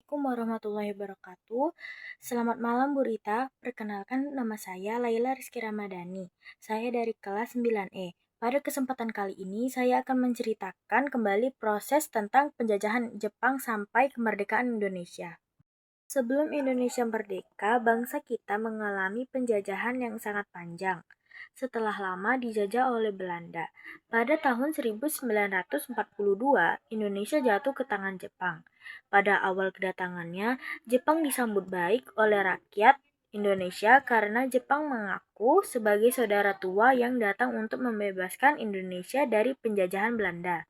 Assalamualaikum warahmatullahi wabarakatuh. Selamat malam Bu Rita. Perkenalkan nama saya Laila Rizky Ramadhani. Saya dari kelas 9E. Pada kesempatan kali ini saya akan menceritakan kembali proses tentang penjajahan Jepang sampai kemerdekaan Indonesia. Sebelum Indonesia merdeka, bangsa kita mengalami penjajahan yang sangat panjang. Setelah lama dijajah oleh Belanda, pada tahun 1942, Indonesia jatuh ke tangan Jepang. Pada awal kedatangannya, Jepang disambut baik oleh rakyat Indonesia karena Jepang mengaku sebagai saudara tua yang datang untuk membebaskan Indonesia dari penjajahan Belanda.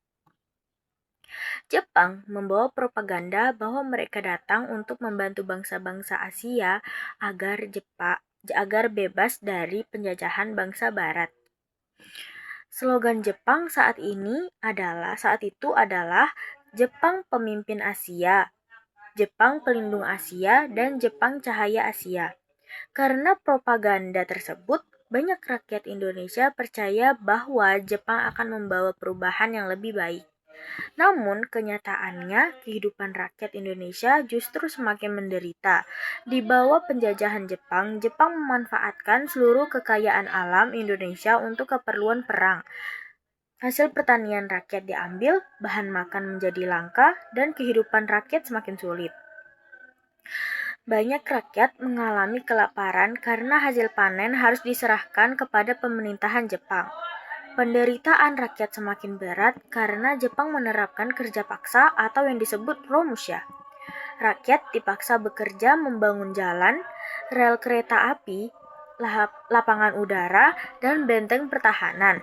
Jepang membawa propaganda bahwa mereka datang untuk membantu bangsa-bangsa Asia agar bebas dari penjajahan bangsa Barat. Slogan Jepang saat itu adalah Jepang pemimpin Asia, Jepang pelindung Asia, dan Jepang cahaya Asia. Karena propaganda tersebut, banyak rakyat Indonesia percaya bahwa Jepang akan membawa perubahan yang lebih baik. Namun, kenyataannya kehidupan rakyat Indonesia justru semakin menderita. Di bawah penjajahan Jepang, Jepang memanfaatkan seluruh kekayaan alam Indonesia untuk keperluan perang. Hasil pertanian rakyat diambil, bahan makan menjadi langka, dan kehidupan rakyat semakin sulit. Banyak rakyat mengalami kelaparan karena hasil panen harus diserahkan kepada pemerintahan Jepang. Penderitaan rakyat semakin berat karena Jepang menerapkan kerja paksa atau yang disebut romusha. Rakyat dipaksa bekerja membangun jalan, rel kereta api, lapangan udara, dan benteng pertahanan.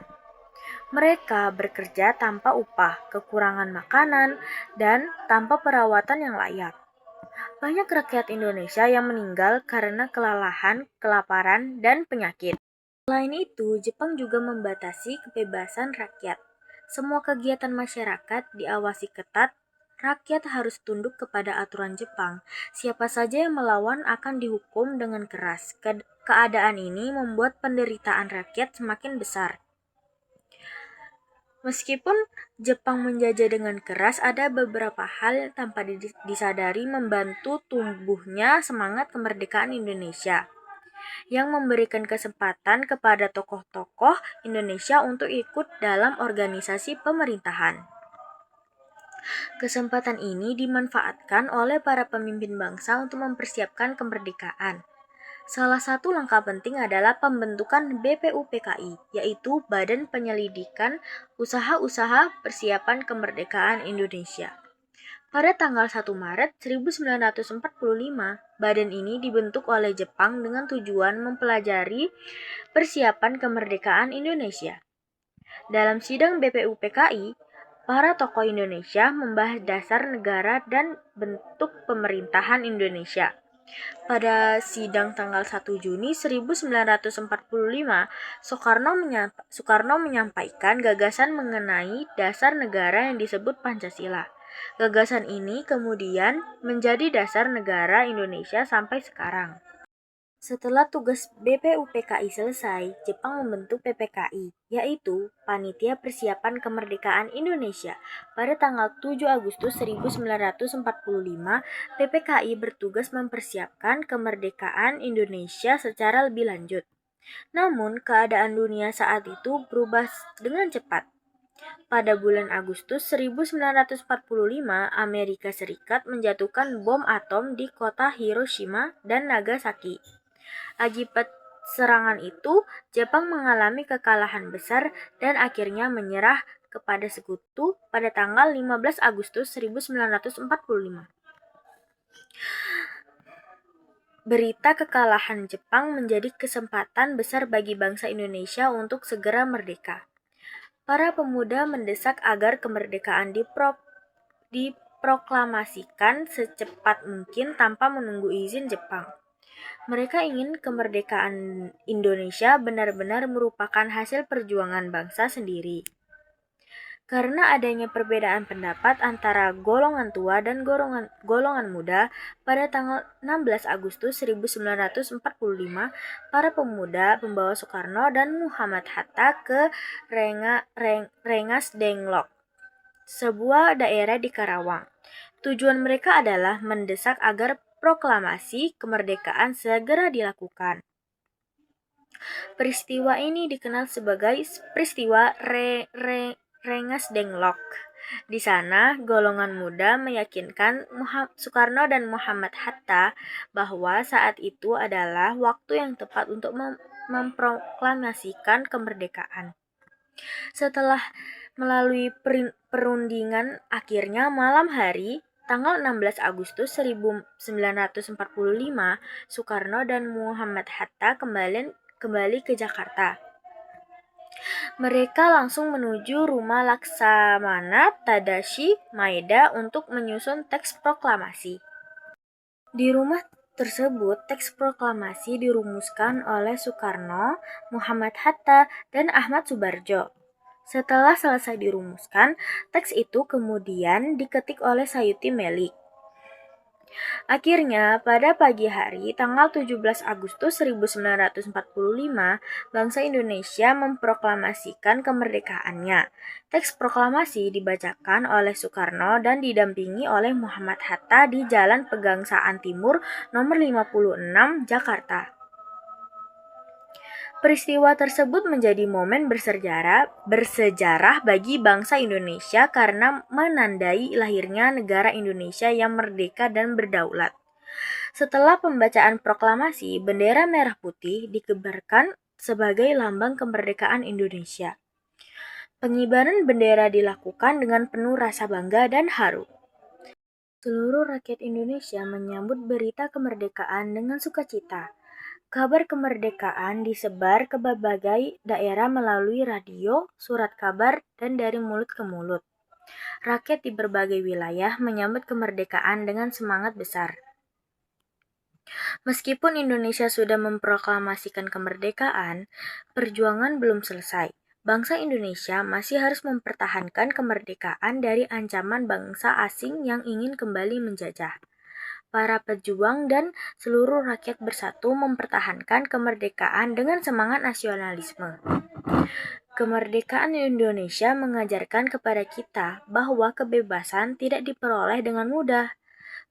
Mereka bekerja tanpa upah, kekurangan makanan, dan tanpa perawatan yang layak. Banyak rakyat Indonesia yang meninggal karena kelelahan, kelaparan, dan penyakit. Selain itu, Jepang juga membatasi kebebasan rakyat. Semua kegiatan masyarakat diawasi ketat, rakyat harus tunduk kepada aturan Jepang. Siapa saja yang melawan akan dihukum dengan keras. Keadaan ini membuat penderitaan rakyat semakin besar. Meskipun Jepang menjajah dengan keras, ada beberapa hal yang tanpa disadari membantu tumbuhnya semangat kemerdekaan Indonesia, yang memberikan kesempatan kepada tokoh-tokoh Indonesia untuk ikut dalam organisasi pemerintahan. Kesempatan ini dimanfaatkan oleh para pemimpin bangsa untuk mempersiapkan kemerdekaan. Salah satu langkah penting adalah pembentukan BPUPKI, yaitu Badan Penyelidikan Usaha-Usaha Persiapan Kemerdekaan Indonesia. Pada tanggal 1 Maret 1945, badan ini dibentuk oleh Jepang dengan tujuan mempelajari persiapan kemerdekaan Indonesia. Dalam sidang BPUPKI, para tokoh Indonesia membahas dasar negara dan bentuk pemerintahan Indonesia. Pada sidang tanggal 1 Juni 1945, Soekarno menyampaikan gagasan mengenai dasar negara yang disebut Pancasila. Gagasan ini kemudian menjadi dasar negara Indonesia sampai sekarang. Setelah tugas BPUPKI selesai, Jepang membentuk PPKI, yaitu Panitia Persiapan Kemerdekaan Indonesia. Pada tanggal 7 Agustus 1945, PPKI bertugas mempersiapkan kemerdekaan Indonesia secara lebih lanjut. Namun, keadaan dunia saat itu berubah dengan cepat. Pada bulan Agustus 1945, Amerika Serikat menjatuhkan bom atom di kota Hiroshima dan Nagasaki. Akibat serangan itu, Jepang mengalami kekalahan besar dan akhirnya menyerah kepada sekutu pada tanggal 15 Agustus 1945. Berita kekalahan Jepang menjadi kesempatan besar bagi bangsa Indonesia untuk segera merdeka. Para pemuda mendesak agar kemerdekaan diproklamasikan secepat mungkin tanpa menunggu izin Jepang. Mereka ingin kemerdekaan Indonesia benar-benar merupakan hasil perjuangan bangsa sendiri. Karena adanya perbedaan pendapat antara golongan tua dan golongan muda, pada tanggal 16 Agustus 1945, para pemuda membawa Soekarno dan Muhammad Hatta ke Rengas Dengklok, sebuah daerah di Karawang. Tujuan mereka adalah mendesak agar proklamasi kemerdekaan segera dilakukan. Peristiwa ini dikenal sebagai peristiwa Rengas Dengklok. Di sana, golongan muda meyakinkan Soekarno dan Muhammad Hatta bahwa saat itu adalah waktu yang tepat untuk memproklamasikan kemerdekaan. Setelah melalui perundingan, akhirnya malam hari tanggal 16 Agustus 1945, Soekarno dan Muhammad Hatta kembali ke Jakarta. Mereka langsung menuju rumah Laksamana Tadashi Maeda untuk menyusun teks proklamasi. Di rumah tersebut, teks proklamasi dirumuskan oleh Soekarno, Muhammad Hatta, dan Ahmad Subarjo. Setelah selesai dirumuskan, teks itu kemudian diketik oleh Sayuti Melik. Akhirnya, pada pagi hari tanggal 17 Agustus 1945, bangsa Indonesia memproklamasikan kemerdekaannya. Teks proklamasi dibacakan oleh Soekarno dan didampingi oleh Muhammad Hatta di Jalan Pegangsaan Timur nomor 56, Jakarta. Peristiwa tersebut menjadi momen bersejarah bagi bangsa Indonesia karena menandai lahirnya negara Indonesia yang merdeka dan berdaulat. Setelah pembacaan proklamasi, bendera merah putih dikibarkan sebagai lambang kemerdekaan Indonesia. Pengibaran bendera dilakukan dengan penuh rasa bangga dan haru. Seluruh rakyat Indonesia menyambut berita kemerdekaan dengan sukacita. Kabar kemerdekaan disebar ke berbagai daerah melalui radio, surat kabar, dan dari mulut ke mulut. Rakyat di berbagai wilayah menyambut kemerdekaan dengan semangat besar. Meskipun Indonesia sudah memproklamasikan kemerdekaan, perjuangan belum selesai. Bangsa Indonesia masih harus mempertahankan kemerdekaan dari ancaman bangsa asing yang ingin kembali menjajah. Para pejuang dan seluruh rakyat bersatu mempertahankan kemerdekaan dengan semangat nasionalisme. Kemerdekaan Indonesia mengajarkan kepada kita bahwa kebebasan tidak diperoleh dengan mudah.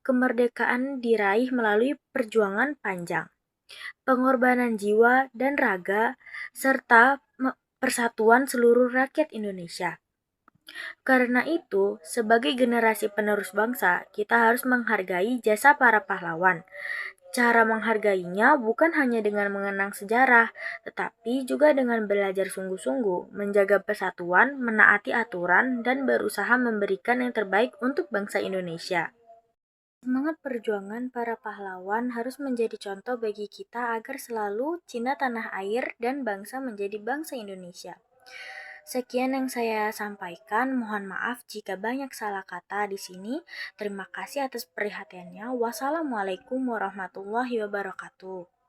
Kemerdekaan diraih melalui perjuangan panjang, pengorbanan jiwa dan raga, serta persatuan seluruh rakyat Indonesia. Karena itu, sebagai generasi penerus bangsa, kita harus menghargai jasa para pahlawan. Cara menghargainya bukan hanya dengan mengenang sejarah, tetapi juga dengan belajar sungguh-sungguh, menjaga persatuan, menaati aturan, dan berusaha memberikan yang terbaik untuk bangsa Indonesia. Semangat perjuangan para pahlawan harus menjadi contoh bagi kita agar selalu cinta tanah air dan bangsa menjadi bangsa Indonesia. Sekian yang saya sampaikan, mohon maaf jika banyak salah kata di sini. Terima kasih atas perhatiannya. Wassalamualaikum warahmatullahi wabarakatuh.